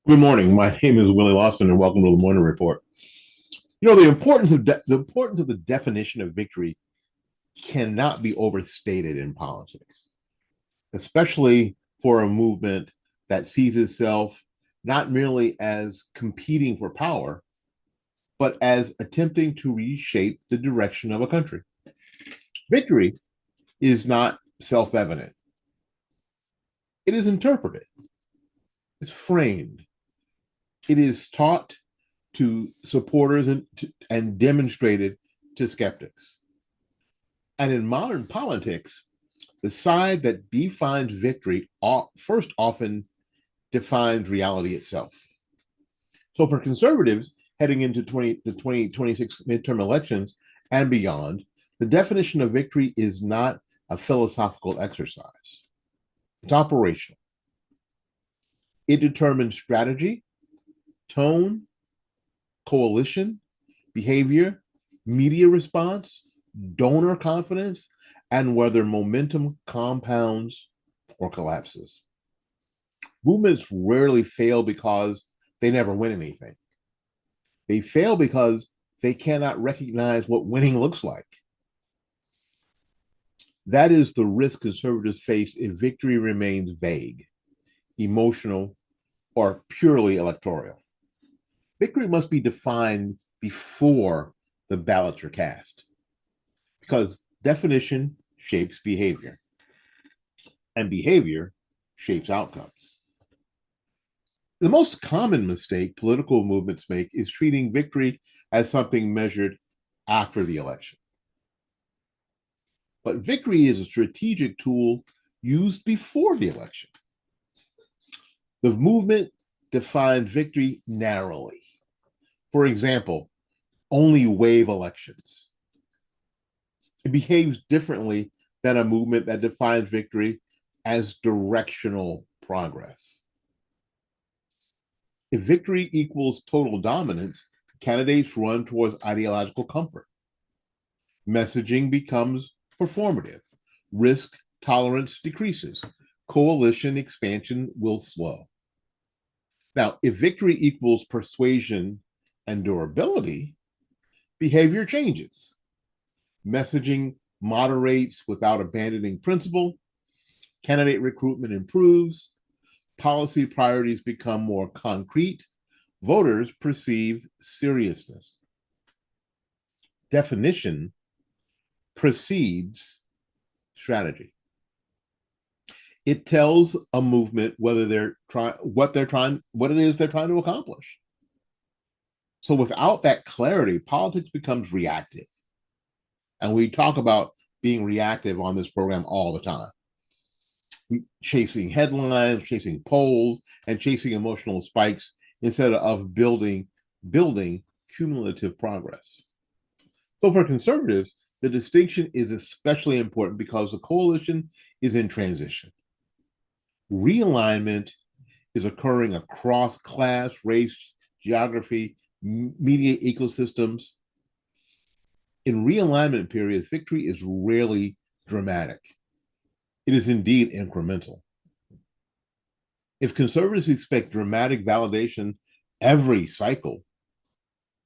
Good morning. My name is Willie Lawson, and welcome to the Morning Report. The importance of the definition of victory cannot be overstated in politics, especially for a movement that sees itself not merely as competing for power, but as attempting to reshape the direction of a country. Victory is not self-evident; it is interpreted, it's framed, it is taught to supporters and demonstrated to skeptics. And in modern politics, the side that defines victory first often defines reality itself. So for conservatives heading into the 2026 midterm elections and beyond, the definition of victory is not a philosophical exercise. It's operational. It determines strategy, tone, coalition, behavior, media response, donor confidence, and whether momentum compounds or collapses. Movements rarely fail because they never win anything. They fail because they cannot recognize what winning looks like. That is the risk conservatives face if victory remains vague, emotional, or purely electoral. Victory must be defined before the ballots are cast, because definition shapes behavior, and behavior shapes outcomes. The most common mistake political movements make is treating victory as something measured after the election. But victory is a strategic tool used before the election. The movement defines victory narrowly. For example, only wave elections. It behaves differently than a movement that defines victory as directional progress. If victory equals total dominance, candidates run towards ideological comfort. Messaging becomes performative. Risk tolerance decreases. Coalition expansion will slow. Now, if victory equals persuasion and durability, behavior changes. Messaging moderates without abandoning principle. Candidate recruitment improves. Policy priorities become more concrete. Voters perceive seriousness. Definition precedes strategy. It tells a movement whether what it is they're trying to accomplish. So without that clarity, politics becomes reactive. And we talk about being reactive on this program all the time. Chasing headlines, chasing polls, and chasing emotional spikes instead of building cumulative progress. So for conservatives, the distinction is especially important because the coalition is in transition. Realignment is occurring across class, race, geography, media ecosystems. In realignment periods, victory is rarely dramatic. It is indeed incremental. If conservatives expect dramatic validation every cycle,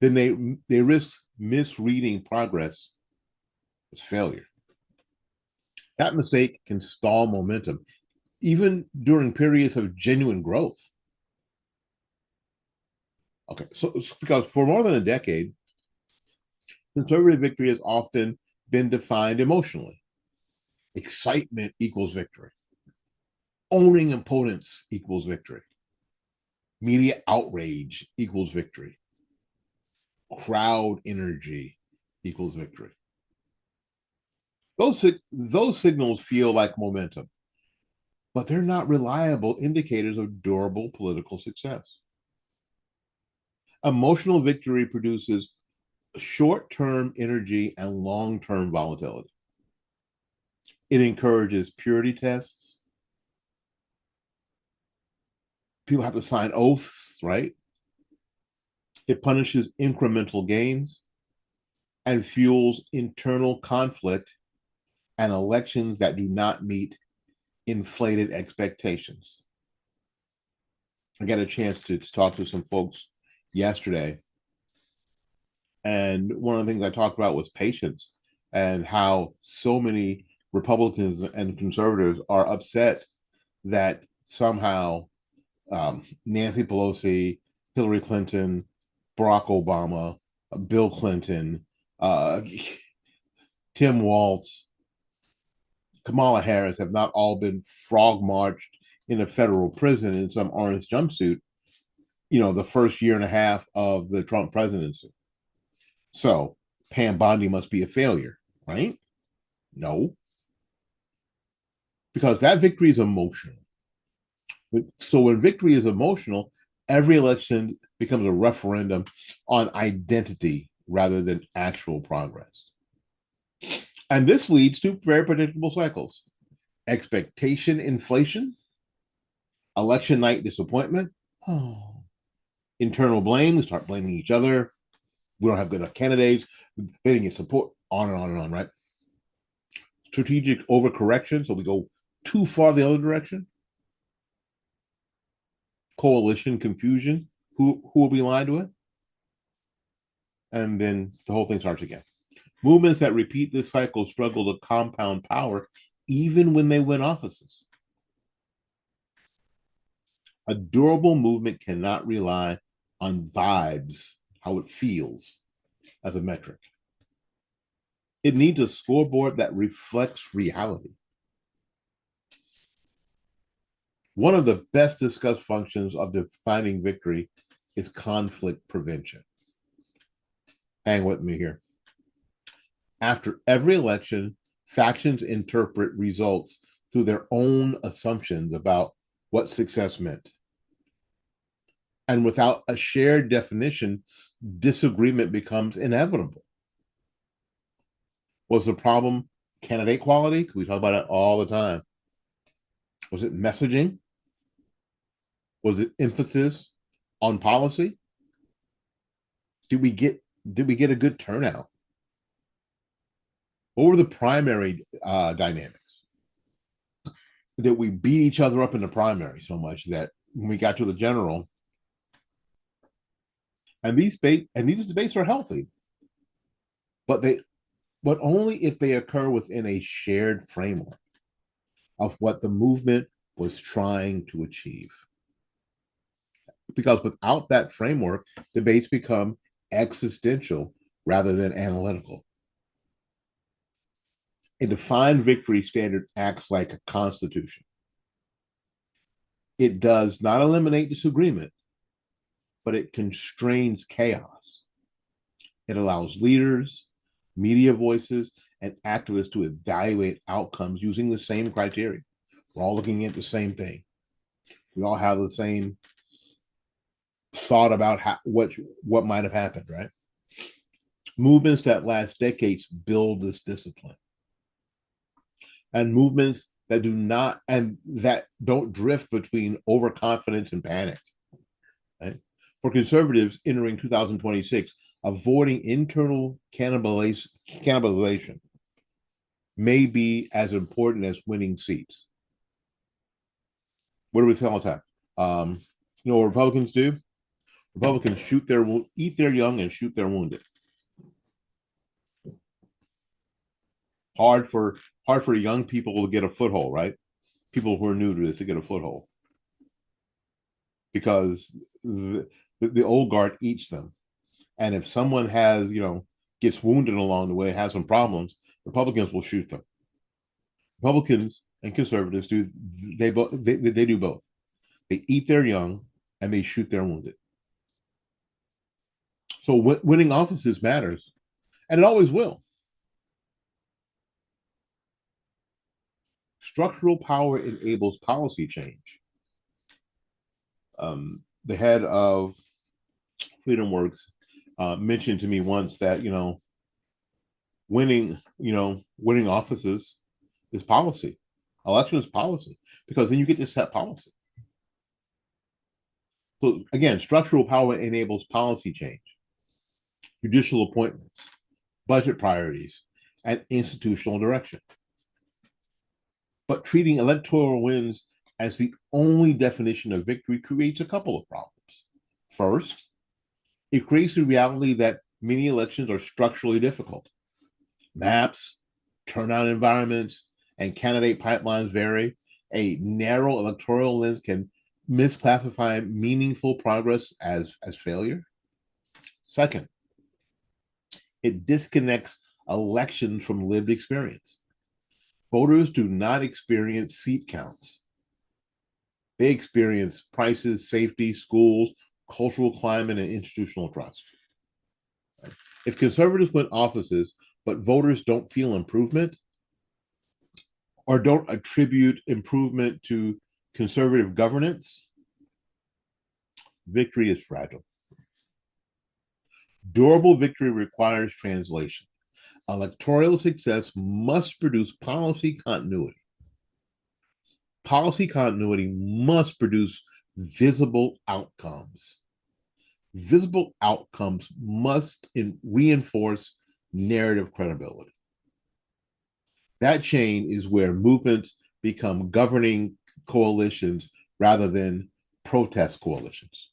then they risk misreading progress as failure. That mistake can stall momentum, even during periods of genuine growth. Okay, so because for more than a decade, conservative victory has often been defined emotionally. Excitement equals victory. Owning opponents equals victory. Media outrage equals victory. Crowd energy equals victory. Those signals feel like momentum, but they're not reliable indicators of durable political success. Emotional victory produces short-term energy and long-term volatility. It encourages purity tests. People have to sign oaths, right? It punishes incremental gains and fuels internal conflict and elections that do not meet inflated expectations. I got a chance to talk to some folks yesterday, and one of the things I talked about was patience and how so many Republicans and conservatives are upset that somehow Nancy Pelosi, Hillary Clinton, Barack Obama, Bill Clinton, uh, Tim Walz, Kamala Harris have not all been frog marched in a federal prison in some orange jumpsuit, the first year and a half of the Trump presidency. So Pam Bondi must be a failure, right? No, because that victory is emotional. So when victory is emotional, every election becomes a referendum on identity rather than actual progress. And this leads to very predictable cycles: expectation inflation, election night disappointment, oh, internal blame, we start blaming each other. We don't have good enough candidates. They didn't get support, on and on and on, right? Strategic overcorrection, so we go too far the other direction. Coalition confusion, who will be aligned with? And then the whole thing starts again. Movements that repeat this cycle struggle to compound power even when they win offices. A durable movement cannot rely on vibes, how it feels, as a metric. It needs a scoreboard that reflects reality. One of the best discussed functions of defining victory is conflict prevention. Hang with me here. After every election, factions interpret results through their own assumptions about what success meant. And without a shared definition, disagreement becomes inevitable. Was the problem candidate quality? We talk about it all the time. Was it messaging? Was it emphasis on policy? Did we get a good turnout? What were the primary dynamics? Did we beat each other up in the primary so much that when we got to the general, and these debates are healthy, but only if they occur within a shared framework of what the movement was trying to achieve. Because without that framework, debates become existential rather than analytical. A defined victory standard acts like a constitution. It does not eliminate disagreement, but it constrains chaos. It allows leaders, media voices, and activists to evaluate outcomes using the same criteria. We're all looking at the same thing. We all have the same thought about what might have happened, right? Movements that last decades build this discipline. And movements that don't drift between overconfidence and panic. Right? For conservatives entering 2026, avoiding internal cannibalization may be as important as winning seats. What do we say all the time? You know what Republicans do? Republicans eat their young and shoot their wounded. Hard for young people to get a foothold, right? People who are new to this to get a foothold because the old guard eats them. And if someone gets wounded along the way, has some problems, Republicans will shoot them. Republicans and conservatives do they do both. They eat their young and they shoot their wounded. So winning offices matters, and it always will. Structural power enables policy change. The head of FreedomWorks mentioned to me once that winning offices is policy. Election is policy because then you get to set policy. So again, structural power enables policy change, judicial appointments, budget priorities, and institutional direction. But treating electoral wins as the only definition of victory creates a couple of problems. First, it creates the reality that many elections are structurally difficult. Maps, turnout environments, and candidate pipelines vary. A narrow electoral lens can misclassify meaningful progress as failure. Second, it disconnects elections from lived experience. Voters do not experience seat counts. They experience prices, safety, schools, cultural climate, and institutional trust. If conservatives win offices, but voters don't feel improvement or don't attribute improvement to conservative governance, victory is fragile. Durable victory requires translation. Electoral success must produce policy continuity. Policy continuity must produce visible outcomes. Visible outcomes must reinforce narrative credibility. That chain is where movements become governing coalitions rather than protest coalitions.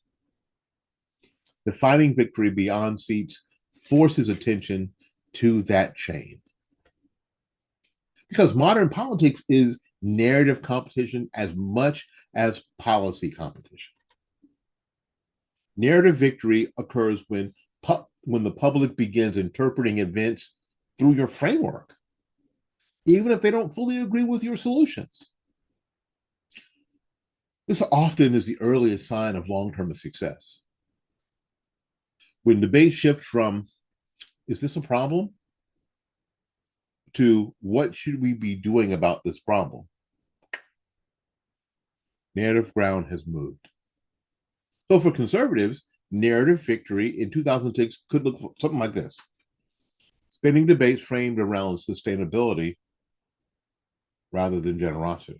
Defining victory beyond seats forces attention to that chain. Because modern politics is narrative competition as much as policy competition. Narrative victory occurs when the public begins interpreting events through your framework, even if they don't fully agree with your solutions. This often is the earliest sign of long-term success. When debate shifts from, is this a problem, to what should we be doing about this problem, narrative ground has moved. So for conservatives, narrative victory in 2006 could look something like this. Spending debates framed around sustainability rather than generosity.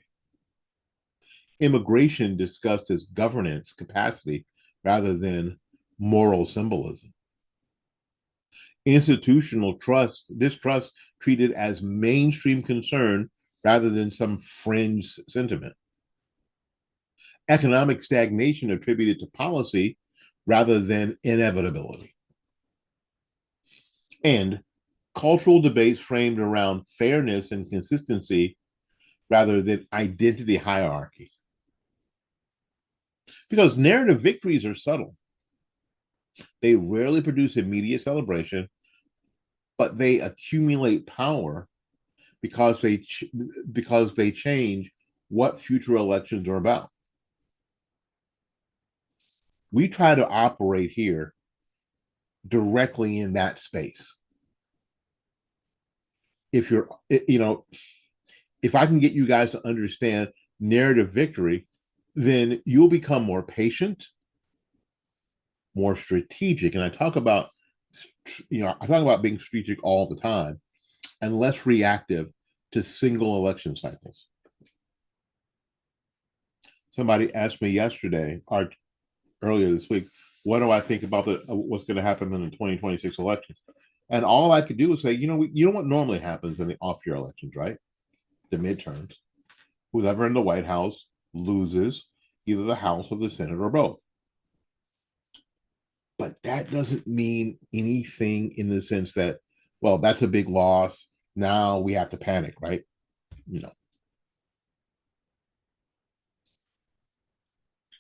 Immigration discussed as governance capacity rather than moral symbolism. Institutional distrust treated as mainstream concern rather than some fringe sentiment. Economic stagnation attributed to policy rather than inevitability. And cultural debates framed around fairness and consistency rather than identity hierarchy. Because narrative victories are subtle. They rarely produce immediate celebration, but they accumulate power because they change what future elections are about. We try to operate here directly in that space. If if I can get you guys to understand narrative victory, then you'll become more patient, more strategic. And I talk about being strategic all the time and less reactive to single election cycles. Somebody asked me yesterday or earlier this week, what do I think about what's going to happen in the 2026 elections? And all I could do was say, you know what normally happens in the off-year elections, right? The midterms. Whoever in the White House loses either the House or the Senate or both. But that doesn't mean anything in the sense that, well, that's a big loss. Now we have to panic, right?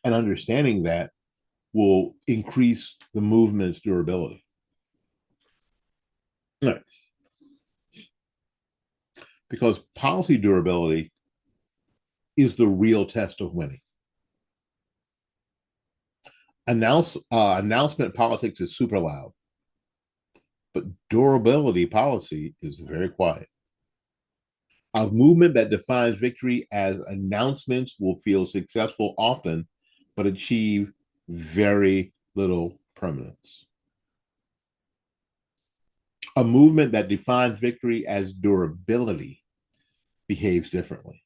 And understanding that will increase the movement's durability. Right. Because policy durability is the real test of winning. Announcement politics is super loud, but durability policy is very quiet. A movement that defines victory as announcements will feel successful often, but achieve very little permanence. A movement that defines victory as durability behaves differently.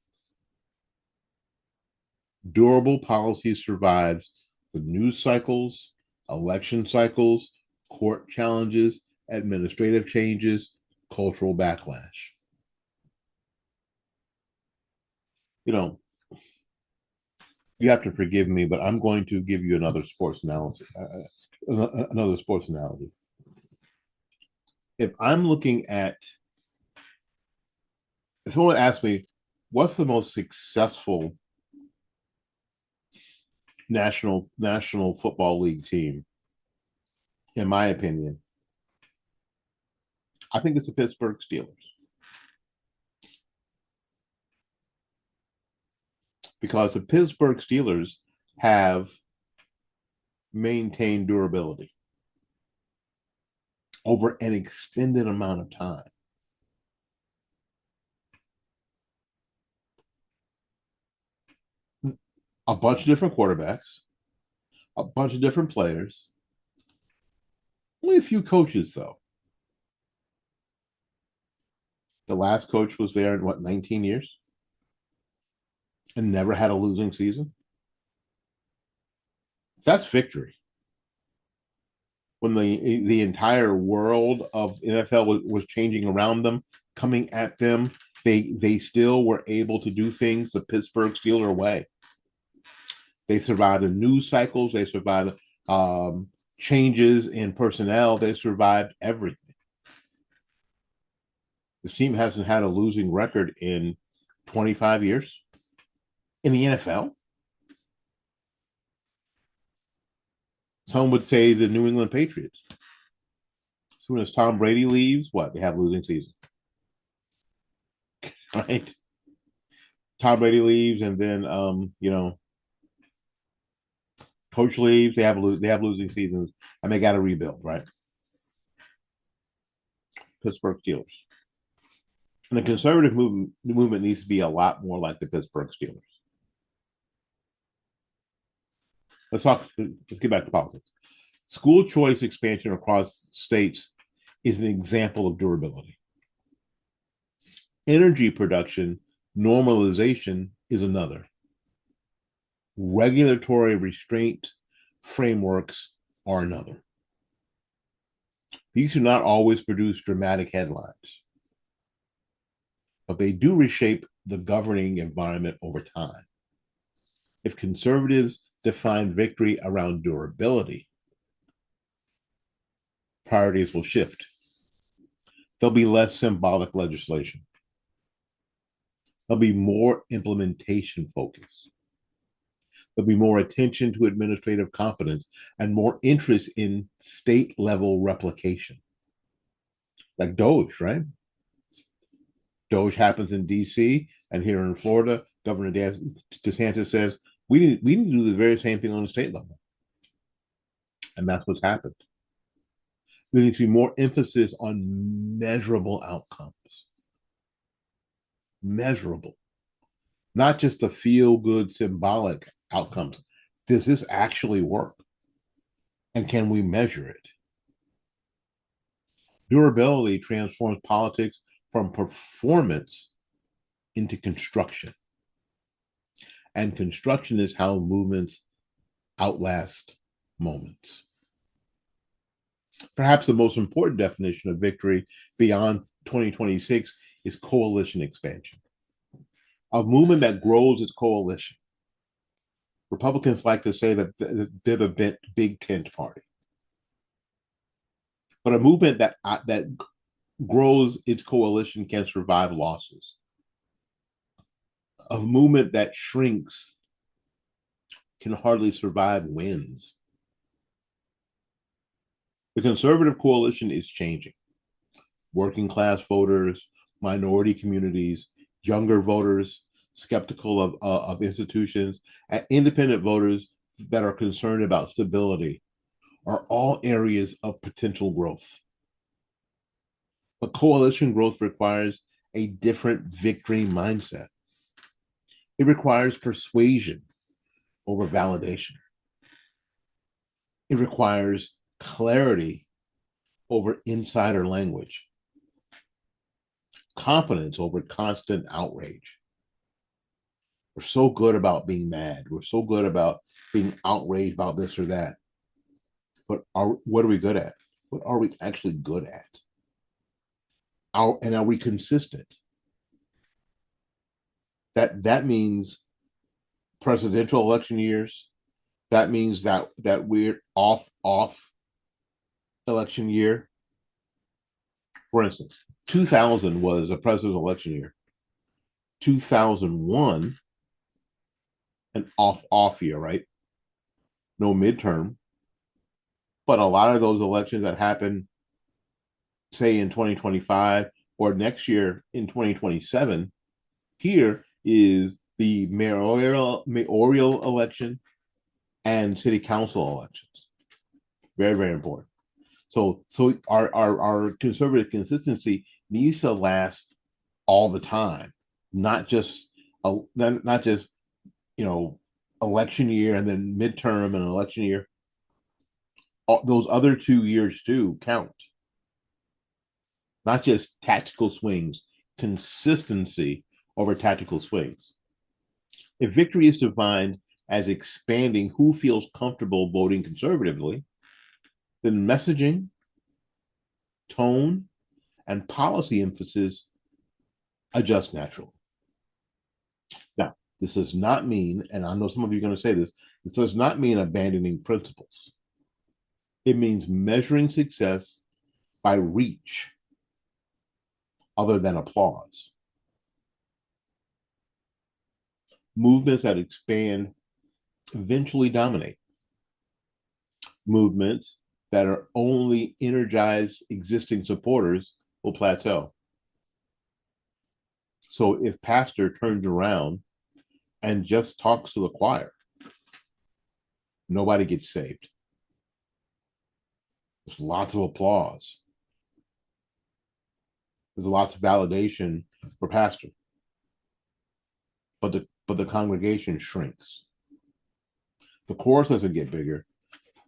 Durable policy survives the news cycles, election cycles, court challenges, administrative changes, cultural backlash. You have to forgive me, but I'm going to give you another sports analysis, another sports analogy. If I'm looking at, if someone asks me, what's the most successful National Football League team, in my opinion, I think it's the Pittsburgh Steelers because the Pittsburgh Steelers have maintained durability over an extended amount of time. A bunch of different quarterbacks, a bunch of different players, only a few coaches, though. The last coach was there in what, 19 years and never had a losing season. That's victory. When the entire world of NFL was changing around them, coming at them, they still were able to do things the Pittsburgh Steeler way. They survived the news cycles. They survived changes in personnel. They survived everything. This team hasn't had a losing record in 25 years in the NFL. Some would say the New England Patriots. As soon as Tom Brady leaves, what? They have a losing season. Right? Tom Brady leaves, and then coach leaves. They have losing seasons, and they got to rebuild. Right? Pittsburgh Steelers. And the conservative movement needs to be a lot more like the Pittsburgh Steelers. Let's get back to politics. School choice expansion across states is an example of durability. Energy production normalization is another. Regulatory restraint frameworks are another. These do not always produce dramatic headlines, but they do reshape the governing environment over time. If conservatives define victory around durability, priorities will shift. There'll be less symbolic legislation. There'll be more implementation focus. There'll be more attention to administrative competence and more interest in state level replication. Like Doge, right? Doge happens in DC, and here in Florida, Governor DeSantis says we need to do the very same thing on the state level. And that's what's happened. There needs to be more emphasis on measurable outcomes. Measurable. Not just the feel good symbolic outcomes. Does this actually work? And can we measure it? Durability transforms politics from performance into construction. And construction is how movements outlast moments. Perhaps the most important definition of victory beyond 2026 is coalition expansion. A movement that grows its coalition. Republicans like to say that they're the big tent party. But a movement that grows its coalition can survive losses. A movement that shrinks can hardly survive wins. The conservative coalition is changing. Working class voters, minority communities, younger voters, skeptical of institutions, and independent voters that are concerned about stability are all areas of potential growth. But coalition growth requires a different victory mindset. It requires persuasion over validation. It requires clarity over insider language, competence over constant outrage. We're so good about being mad. We're so good about being outraged about this or that. But what are we good at? What are we actually good at? And are we consistent? That means presidential election years. That means that we're off election year. For instance, 2000 was a presidential election year. 2001, an off year, right? No midterm. But a lot of those elections that happen, say in 2025 or next year in 2027, here is the mayoral election and city council elections. Very, very important. So our conservative consistency needs to last all the time, not just not just election year and then midterm and election year. Those other 2 years too count. Not just tactical swings, consistency over tactical swings. If victory is defined as expanding who feels comfortable voting conservatively, then messaging, tone, and policy emphasis adjust naturally. Now, this does not mean, and I know some of you are going to say this does not mean abandoning principles. It means measuring success by reach other than applause. Movements that expand eventually dominate. Movements that are only energize existing supporters will plateau. So if pastor turns around and just talks to the choir, nobody gets saved. There's lots of applause. There's lots of validation for pastor. But the congregation shrinks. The chorus doesn't get bigger.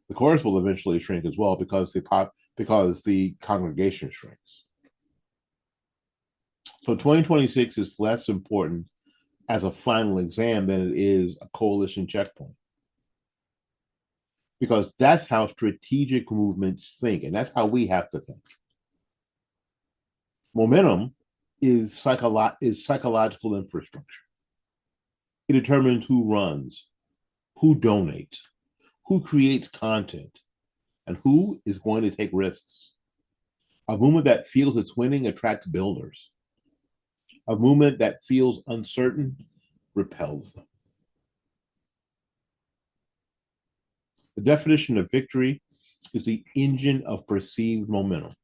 The chorus will eventually shrink as well because the congregation shrinks. So 2026 is less important as a final exam than it is a coalition checkpoint. Because that's how strategic movements think, and that's how we have to think. Momentum is psychological infrastructure. It determines who runs, who donates, who creates content, and who is going to take risks. A movement that feels it's winning attracts builders. A movement that feels uncertain repels them. The definition of victory is the engine of perceived momentum.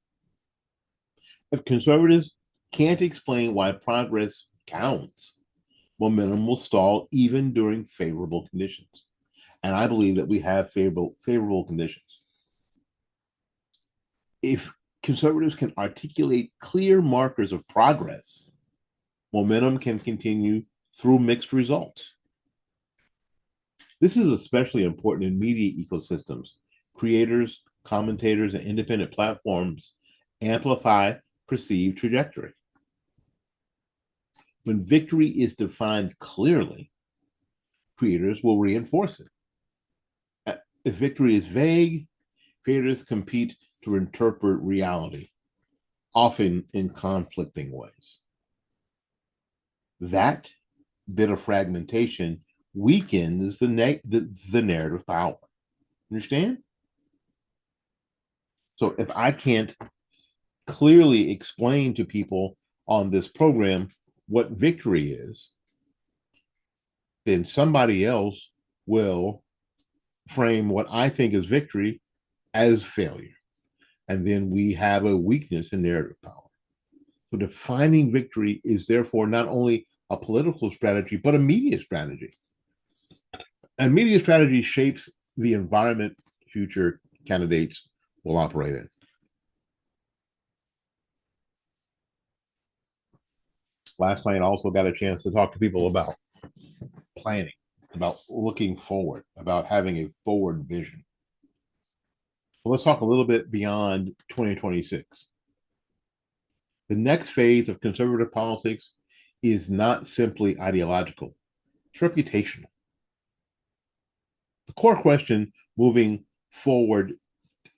If conservatives can't explain why progress counts, momentum will stall even during favorable conditions. And I believe that we have favorable conditions. If conservatives can articulate clear markers of progress, momentum can continue through mixed results. This is especially important in media ecosystems. Creators, commentators, and independent platforms amplify perceived trajectory. When victory is defined clearly, creators will reinforce it. If victory is vague, creators compete to interpret reality, often in conflicting ways. That bit of fragmentation weakens the narrative power. Understand? So if I can't clearly explain to people on this program what victory is, then somebody else will frame what I think is victory as failure. And then we have a weakness in narrative power. So defining victory is therefore not only a political strategy, but a media strategy. And media strategy shapes the environment future candidates will operate in. Last night, I also got a chance to talk to people about planning, about looking forward, about having a forward vision. So let's talk a little bit beyond 2026. The next phase of conservative politics is not simply ideological, it's reputational. The core question moving forward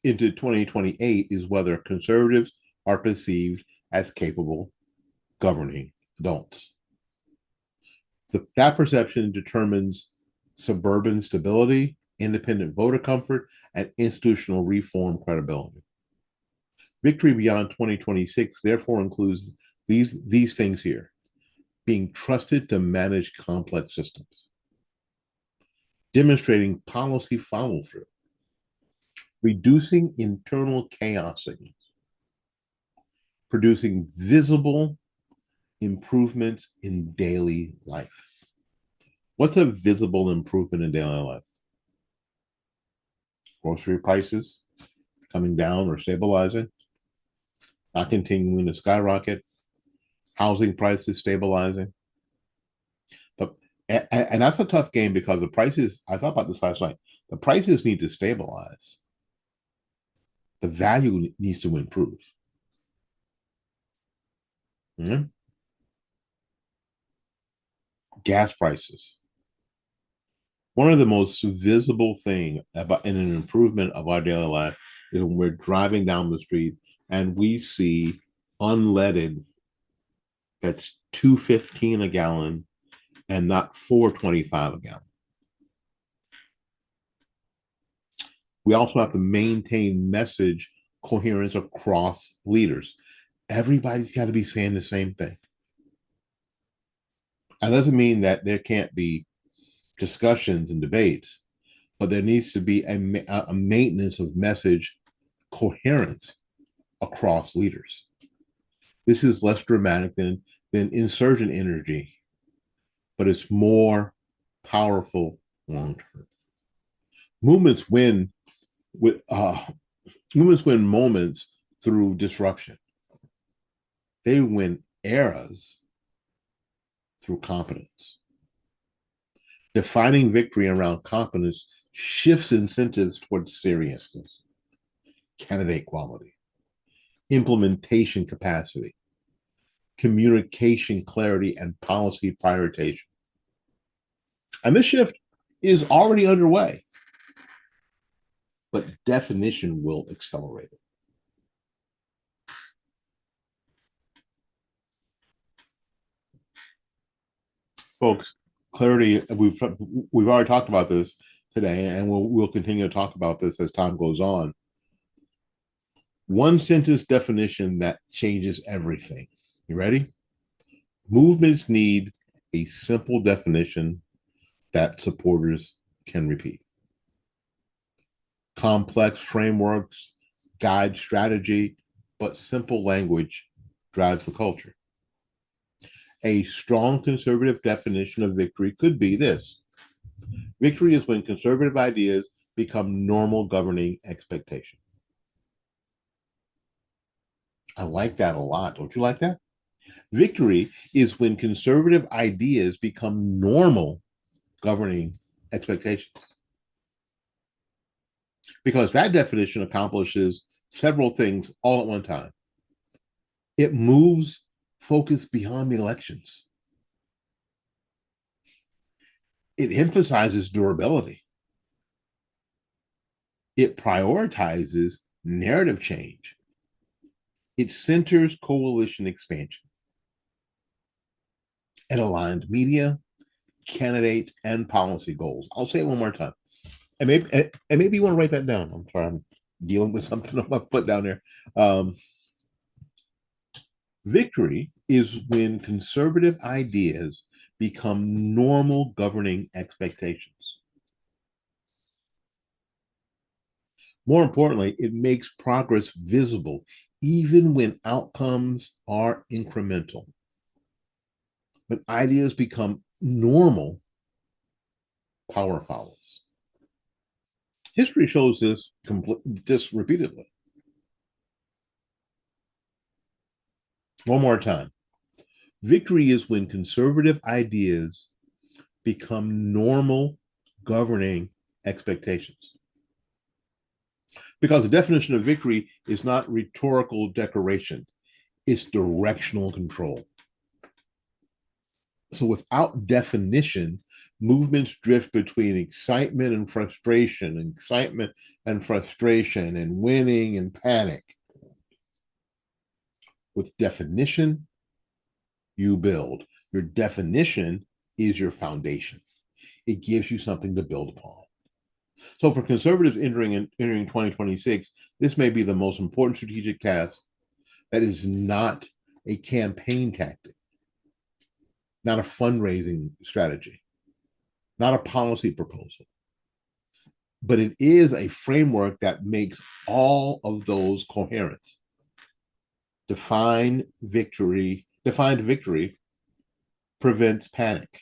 into 2028 is whether conservatives are perceived as capable governing adults. That perception determines suburban stability, independent voter comfort, and institutional reform credibility. Victory beyond 2026 therefore includes these things here: being trusted to manage complex systems, demonstrating policy follow through, reducing internal chaos signals, producing visible improvements in daily life. What's a visible improvement in daily life? Grocery prices coming down or stabilizing, not continuing to skyrocket, housing prices stabilizing. But and that's a tough game because the prices, I thought about this last night, the prices need to stabilize. The value needs to improve. Mhm. Gas prices. One of the most visible thing about in an improvement of our daily life is when we're driving down the street and we see unleaded that's 2.15 a gallon and not 4.25 a gallon. We also have to maintain message coherence across leaders. Everybody's got to be saying the same thing. That doesn't mean that there can't be discussions and debates, but there needs to be a maintenance of message coherence across leaders. This is less dramatic than insurgent energy, but it's more powerful long term. Movements win with movements win moments through disruption. They win eras through competence. Defining victory around competence shifts incentives towards seriousness, candidate quality, implementation capacity, communication clarity, and policy prioritization. And this shift is already underway, but definition will accelerate it. Folks, clarity, we've already talked about this today, and we'll continue to talk about this as time goes on. One sentence definition that changes everything. You ready? Movements need a simple definition that supporters can repeat. Complex frameworks guide strategy, but simple language drives the culture. A strong conservative definition of victory could be this: victory is when conservative ideas become normal governing expectation. I like that a lot. Don't you like that? Victory is when conservative ideas become normal governing expectations. Because that definition accomplishes several things all at one time. It moves focus beyond the elections. It emphasizes durability. It prioritizes narrative change. It centers coalition expansion. It aligns media, candidates, and policy goals. I'll say it one more time. And maybe you want to write that down. I'm sorry, I'm dealing with something on my foot down there. Victory is when conservative ideas become normal governing expectations. More importantly, it makes progress visible even when outcomes are incremental. When ideas become normal, power follows. History shows this repeatedly. One more time. Victory is when conservative ideas become normal governing expectations. Because the definition of victory is not rhetorical decoration, it's directional control. So without definition, movements drift between excitement and frustration, and winning and panic. With definition, you build. Your definition is your foundation. it gives you something to build upon. So for conservatives entering 2026, this may be the most important strategic task that is not a campaign tactic, not a fundraising strategy, not a policy proposal, but it is a framework that makes all of those coherent. Defined victory prevents panic.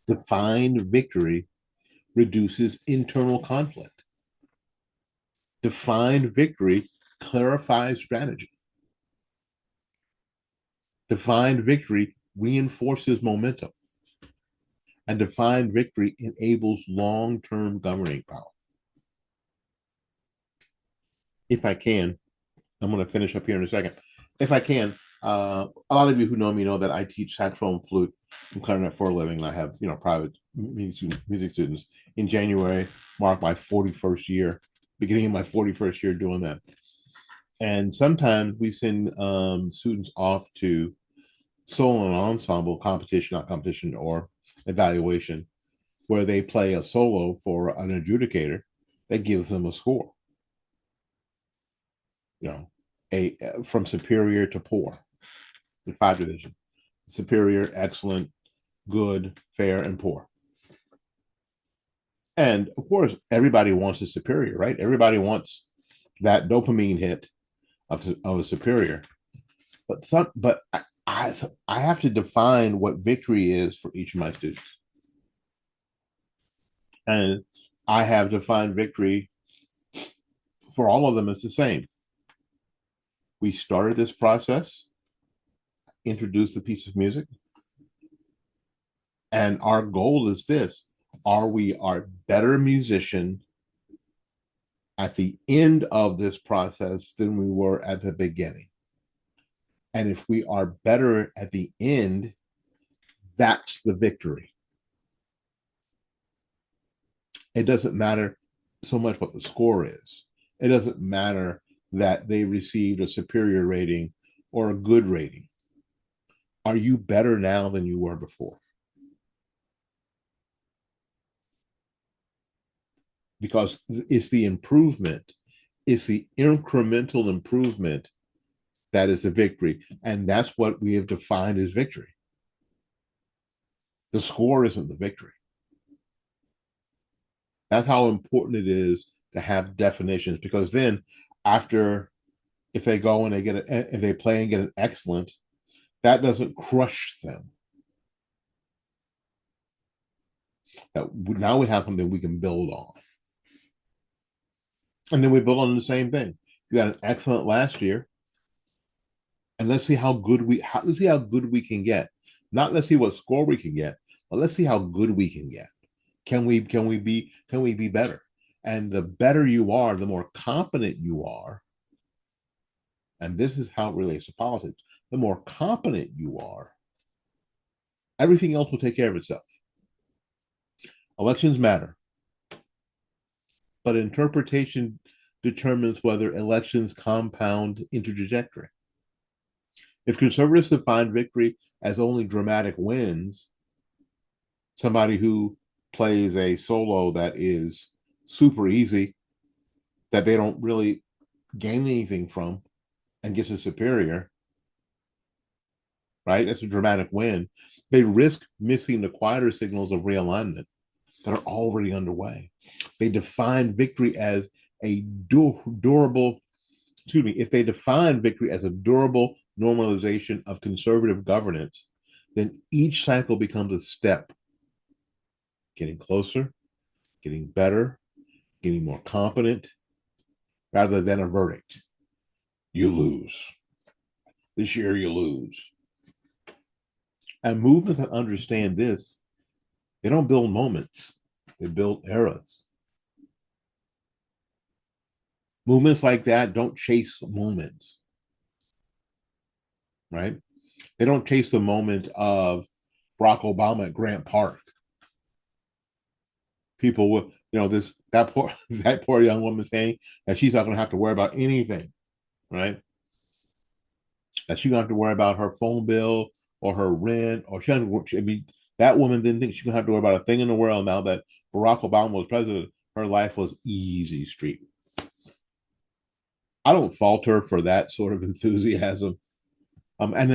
Defined victory reduces internal conflict. Defined victory clarifies strategy. Defined victory reinforces momentum. And defined victory enables long-term governing power. If I can, I'm going to finish up here in a second. If I can, a lot of you who know me know that I teach saxophone, flute, and clarinet for a living, and I have private music students. In January, marked my 41st year, beginning of my 41st year doing that. And sometimes we send students off to solo and ensemble competition, not competition, or evaluation, where they play a solo for an adjudicator that gives them a score. From superior to poor, the 5 division: superior, excellent, good, fair, and poor. And of course, everybody wants a superior, right? Everybody wants that dopamine hit of a superior. But I have to define what victory is for each of my students. And I have defined victory for all of them as the same. We started this process, introduced the piece of music, and our goal is this: are we a better musician at the end of this process than we were at the beginning? And if we are better at the end, that's the victory. It doesn't matter so much what the score is. It doesn't matter that they received a superior rating or a good rating. Are you better now than you were before? Because it's the improvement, it's the incremental improvement that is the victory. And that's what we have defined as victory. The score isn't the victory. That's how important it is to have definitions, because then after, if they go and if they play and get an excellent, that doesn't crush them. That now we have something we can build on. And then we build on the same thing. You got an excellent last year, and let's see how good we can get. Not let's see what score we can get, but let's see how good we can get. Can we be better? And the better you are, the more competent you are. And this is how it relates to politics. The more competent you are, everything else will take care of itself. Elections matter, but interpretation determines whether elections compound into trajectory. If conservatives define victory as only dramatic wins, somebody who plays a solo that is super easy, that they don't really gain anything from, and gets a superior, right? That's a dramatic win. They risk missing the quieter signals of realignment that are already underway. They define victory as a durable, if they define victory as a durable normalization of conservative governance, then each cycle becomes a step, getting closer, getting better, getting more competent, rather than a verdict. You lose. This year you lose. And movements that understand this, they don't build moments, they build eras. Movements like that don't chase moments, right? They don't chase the moment of Barack Obama at Grant Park. People will, that poor young woman saying that she's not going to have to worry about anything, right? That she's going to have to worry about her phone bill or her rent, or she doesn't be That woman didn't think she would have to worry about a thing in the world now that Barack Obama was president. Her life was easy street. I don't fault her for that sort of enthusiasm. And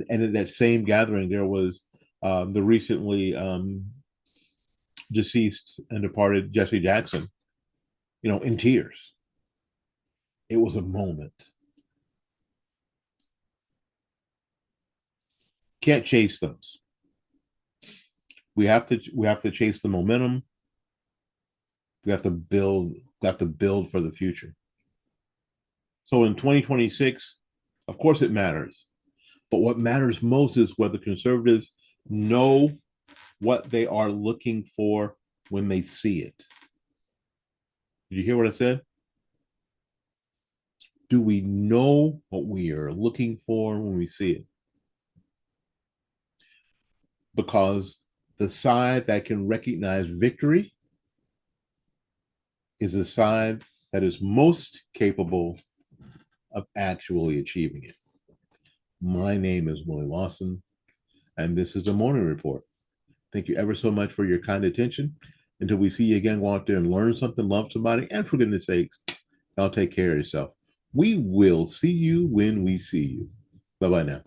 in that same gathering, there was the recently deceased and departed Jesse Jackson, in tears. It was a moment. Can't chase those. We have to chase the momentum. We have to build for the future. So in 2026, of course it matters. But what matters most is whether conservatives know what they are looking for when they see it. Did you hear what I said? Do we know what we are looking for when we see it? Because the side that can recognize victory is the side that is most capable of actually achieving it. My name is Willie Lawson, and this is the Morning Report. Thank you ever so much for your kind attention. Until we see you again, go out there and learn something, love somebody, and for goodness sakes, y'all take care of yourself. We will see you when we see you. Bye bye now.